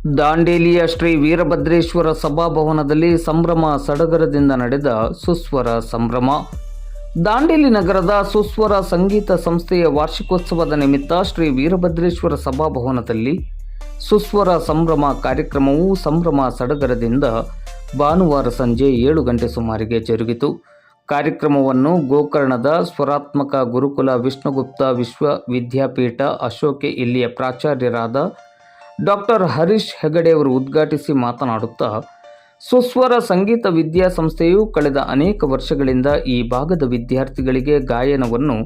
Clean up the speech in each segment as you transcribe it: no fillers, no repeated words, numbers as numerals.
ದಾಂಡೇಲಿಯ ಶ್ರೀ ವೀರಭದ್ರೇಶ್ವರ ಸಭಾಭವನದಲ್ಲಿ ಸಂಭ್ರಮ ಸಡಗರದಿಂದ ನಡೆದ ಸುಸ್ವರ ಸಂಭ್ರಮ. ದಾಂಡೇಲಿ ನಗರದ ಸುಸ್ವರ ಸಂಗೀತ ಸಂಸ್ಥೆಯ ವಾರ್ಷಿಕೋತ್ಸವದ ನಿಮಿತ್ತ ಶ್ರೀ ವೀರಭದ್ರೇಶ್ವರ ಸಭಾಭವನದಲ್ಲಿ ಸುಸ್ವರ ಸಂಭ್ರಮ ಕಾರ್ಯಕ್ರಮವು ಸಂಭ್ರಮ ಸಡಗರದಿಂದ ಭಾನುವಾರ ಸಂಜೆ 7 ಗಂಟೆ ಸುಮಾರಿಗೆ ಜರುಗಿತು. ಕಾರ್ಯಕ್ರಮವನ್ನು ಗೋಕರ್ಣದ ಸ್ವರಾತ್ಮಕ ಗುರುಕುಲ ವಿಷ್ಣುಗುಪ್ತ ವಿಶ್ವವಿದ್ಯಾಪೀಠ ಅಶೋಕೆ ಇಲ್ಲಿಯ ಪ್ರಾಚಾರ್ಯರಾದ ಡಾಕ್ಟರ್ ಹರೀಶ್ ಹೆಗಡೆಯವರು ಉದ್ಘಾಟಿಸಿ ಮಾತನಾಡುತ್ತಾ, ಸುಸ್ವರ ಸಂಗೀತ ವಿದ್ಯಾಸಂಸ್ಥೆಯು ಕಳೆದ ಅನೇಕ ವರ್ಷಗಳಿಂದ ಈ ಭಾಗದ ವಿದ್ಯಾರ್ಥಿಗಳಿಗೆ ಗಾಯನವನ್ನು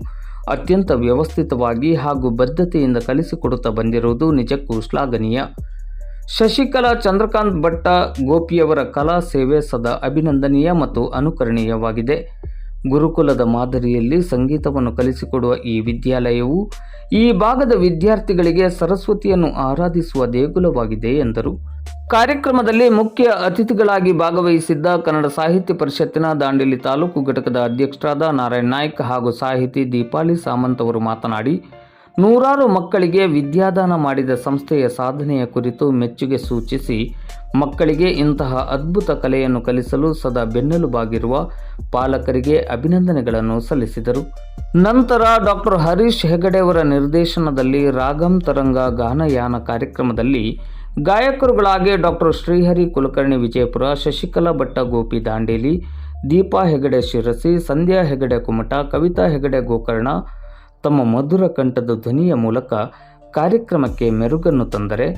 ಅತ್ಯಂತ ವ್ಯವಸ್ಥಿತವಾಗಿ ಹಾಗೂ ಬದ್ಧತೆಯಿಂದ ಕಲಿಸಿಕೊಡುತ್ತಾ ಬಂದಿರುವುದು ನಿಜಕ್ಕೂ ಶ್ಲಾಘನೀಯ. ಶಶಿಕಲಾ ಚಂದ್ರಕಾಂತ್ ಭಟ್ಟ ಗೋಪಿಯವರ ಕಲಾ ಸೇವೆ ಸದಾ ಅಭಿನಂದನೀಯ ಮತ್ತು ಅನುಕರಣೀಯವಾಗಿದೆ. ಗುರುಕುಲದ ಮಾದರಿಯಲ್ಲಿ ಸಂಗೀತವನ್ನು ಕಲಿಸಿಕೊಡುವ ಈ ವಿದ್ಯಾಲಯವು ಈ ಭಾಗದ ವಿದ್ಯಾರ್ಥಿಗಳಿಗೆ ಸರಸ್ವತಿಯನ್ನು ಆರಾಧಿಸುವ ದೇಗುಲವಾಗಿದೆ ಎಂದರು. ಕಾರ್ಯಕ್ರಮದಲ್ಲಿ ಮುಖ್ಯ ಅತಿಥಿಗಳಾಗಿ ಭಾಗವಹಿಸಿದ್ದ ಕನ್ನಡ ಸಾಹಿತ್ಯ ಪರಿಷತ್ತಿನ ದಾಂಡೇಲಿ ತಾಲೂಕು ಘಟಕದ ಅಧ್ಯಕ್ಷರಾದ ನಾರಾಯಣ್ ನಾಯ್ಕ್ ಹಾಗೂ ಸಾಹಿತಿ ದೀಪಾಲಿ ಸಾಮಂತ್ ಅವರು ಮಾತನಾಡಿ, ನೂರಾರು ಮಕ್ಕಳಿಗೆ ವಿದ್ಯಾದಾನ ಮಾಡಿದ ಸಂಸ್ಥೆಯ ಸಾಧನೆಯ ಕುರಿತು ಮೆಚ್ಚುಗೆ ಸೂಚಿಸಿ, ಮಕ್ಕಳಿಗೆ ಇಂತಹ ಅದ್ಭುತ ಕಲೆಯನ್ನು ಕಲಿಸಲು ಸದಾ ಬೆನ್ನೆಲುಬಾಗಿರುವ ಪಾಲಕರಿಗೆ ಅಭಿನಂದನೆಗಳನ್ನು ಸಲ್ಲಿಸಿದರು. ನಂತರ ಡಾಕ್ಟರ್ ಹರೀಶ್ ಹೆಗಡೆಯವರ ನಿರ್ದೇಶನದಲ್ಲಿ ರಾಗಂ ತರಂಗ ಗಾನಯಾನ ಕಾರ್ಯಕ್ರಮದಲ್ಲಿ ಗಾಯಕರುಗಳಾಗಿ ಡಾಕ್ಟರ್ ಶ್ರೀಹರಿ ಕುಲಕರ್ಣಿ ವಿಜಯಪುರ, ಶಶಿಕಲಾ ಭಟ್ಟ ಗೋಪಿ ದಾಂಡೇಲಿ, ದೀಪಾ ಹೆಗಡೆ ಶಿರಸಿ, ಸಂಧ್ಯಾ ಹೆಗಡೆ ಕುಮಟ, ಕವಿತಾ ಹೆಗಡೆ ಗೋಕರ್ಣ ತಮ್ಮ ಮಧುರ ಕಂಠದ ಧ್ವನಿಯ ಮೂಲಕ ಕಾರ್ಯಕ್ರಮಕ್ಕೆ ಮೆರುಗನ್ನು ತಂದರೆ,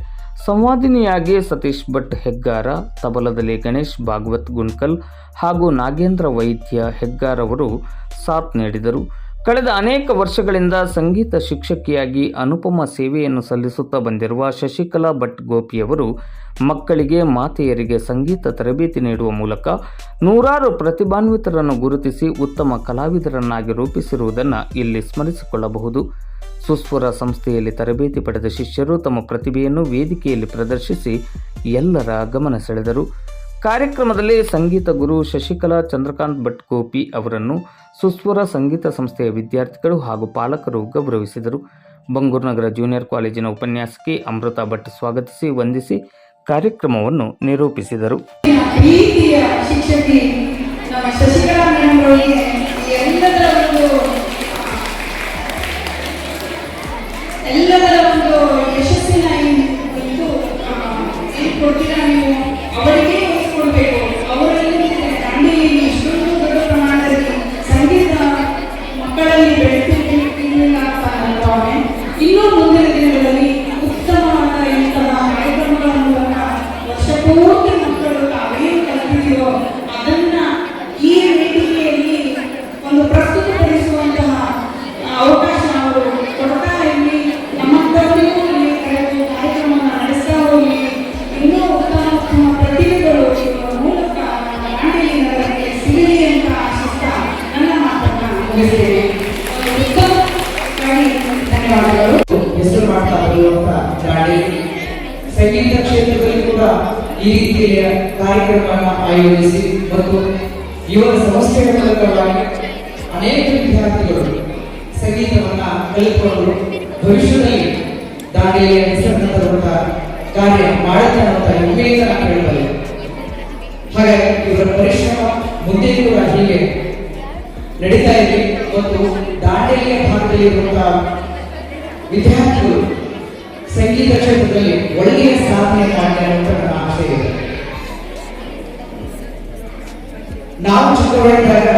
ಸಂವಾದಿನಿಯಾಗಿ ಸತೀಶ್ ಭಟ್ ಹೆಗ್ಗಾರ, ತಬಲದಲ್ಲಿ ಗಣೇಶ್ ಭಾಗವತ್ ಗುಂಡ್ಕಲ್ ಹಾಗೂ ನಾಗೇಂದ್ರ ವೈದ್ಯ ಹೆಗ್ಗಾರ್ ಅವರು ಸಾಥ್ ನೀಡಿದರು. ಕಳೆದ ಅನೇಕ ವರ್ಷಗಳಿಂದ ಸಂಗೀತ ಶಿಕ್ಷಕಿಯಾಗಿ ಅನುಪಮ ಸೇವೆಯನ್ನು ಸಲ್ಲಿಸುತ್ತಾ ಬಂದಿರುವ ಶಶಿಕಲಾ ಭಟ್ ಗೋಪಿಯವರು ಮಕ್ಕಳಿಗೆ, ಮಾತೆಯರಿಗೆ ಸಂಗೀತ ತರಬೇತಿ ನೀಡುವ ಮೂಲಕ ನೂರಾರು ಪ್ರತಿಭಾನ್ವಿತರನ್ನು ಗುರುತಿಸಿ ಉತ್ತಮ ಕಲಾವಿದರನ್ನಾಗಿ ರೂಪಿಸಿರುವುದನ್ನು ಇಲ್ಲಿ ಸ್ಮರಿಸಿಕೊಳ್ಳಬಹುದು. ಸುಸ್ವರ ಸಂಸ್ಥೆಯಲ್ಲಿ ತರಬೇತಿ ಪಡೆದ ಶಿಷ್ಯರು ತಮ್ಮ ಪ್ರತಿಭೆಯನ್ನು ವೇದಿಕೆಯಲ್ಲಿ ಪ್ರದರ್ಶಿಸಿ ಎಲ್ಲರ ಗಮನ ಸೆಳೆದರು. ಕಾರ್ಯಕ್ರಮದಲ್ಲಿ ಸಂಗೀತ ಗುರು ಶಶಿಕಲಾ ಚಂದ್ರಕಾಂತ್ ಭಟ್ ಗೋಪಿ ಅವರನ್ನು ಸುಸ್ವರ ಸಂಗೀತ ಸಂಸ್ಥೆಯ ವಿದ್ಯಾರ್ಥಿಗಳು ಹಾಗೂ ಪಾಲಕರು ಗೌರವಿಸಿದರು. ಬಂಗೂರು ನಗರ ಜೂನಿಯರ್ ಕಾಲೇಜಿನ ಉಪನ್ಯಾಸಕಿ ಅಮೃತ ಭಟ್ ಸ್ವಾಗತಿಸಿ ವಂದಿಸಿ ಕಾರ್ಯಕ್ರಮವನ್ನು ನಿರೂಪಿಸಿದರು. ಇನ್ನೂ ಮುಂದಿನ ದಿನಗಳಲ್ಲಿ ಉತ್ತಮವಾದ ಇಂತಹ ಕಾರ್ಯಕ್ರಮಗಳ ಮೂಲಕ ವರ್ಷಪೂರ್ತಿ ಮಕ್ಕಳು ತಾವೇನು ಕಲಿತಿದೆಯೋ ಅದನ್ನ ಈ ವೇದಿಕೆಯಲ್ಲಿ ಒಂದು ಪ್ರಸ್ತುತಪಡಿಸುವಂತಹ ಅವಕಾಶ ಅವರು ಕೊಡ್ತಾ ಇಲ್ಲಿ ನಮ್ಮಂತವರಿಗೂ ಇಲ್ಲಿ ಕರೆದು ಕಾರ್ಯಕ್ರಮವನ್ನು ನಡೆಸ್ತಾ ಹೋಗಿ ಇನ್ನೂ ಉತ್ತಮ ಪ್ರತಿಭೆಗಳು ಮೂಲಕ ದಾಂಡೇಲಿ ನಗರಕ್ಕೆ ಸಿಗಲಿ ಅಂತ ಆಶಿಸ್ತಾ ನನ್ನ ಮಾತನ್ನು ಮುಗಿಸ್ತೇನೆ. ಹೆಸರು ಮಾಡ್ತಾ ಬರುವಂತ ದಾಂಡೇಲಿ ಸಂಗೀತ ಕ್ಷೇತ್ರದಲ್ಲಿ ಕೂಡ ಈ ರೀತಿಯ ಕಾರ್ಯಕ್ರಮವನ್ನು ಆಯೋಜಿಸಿ ಮತ್ತು ಇವರ ಸಂಸ್ಥೆಗಳ ಮೂಲಕವಾಗಿ ಅನೇಕ ವಿದ್ಯಾರ್ಥಿಗಳು ಸಂಗೀತವನ್ನ ಕಲಿತುಕೊಂಡು ಭವಿಷ್ಯದಲ್ಲಿ ದಾಂಡೇಲಿಯ ಹೆಸರನ್ನು ತರುವಂತಹ ಕಾರ್ಯ ಮಾಡುತ್ತಾ ಅಂತ ಉಮೇದನ ಹೇಳಬಲ್ಲೆ. ಹಾಗಾಗಿ ಇವರ ಪರಿಶ್ರಮ ಮುಂದೆ ಕೂಡ ಹೀಗೆ ನಡೀತಾ ಇದೆ ಮತ್ತು ದಾಂಡೇಲಿಯ ಭಾಗದಲ್ಲಿ ಇರುವಂತಹ ವಿದ್ಯಾರ್ಥಿಗಳು ಸಂಗೀತ ಕ್ಷೇತ್ರದಲ್ಲಿ ಒಳ್ಳೆಯ ಸಾಧನೆ ಮಾಡ್ತಾರೆ ಅಂತ ನನ್ನ ಆಶಯ ಇದೆ. ನಾವು ಚಿಕ್ಕವರಿದ್ದಾಗ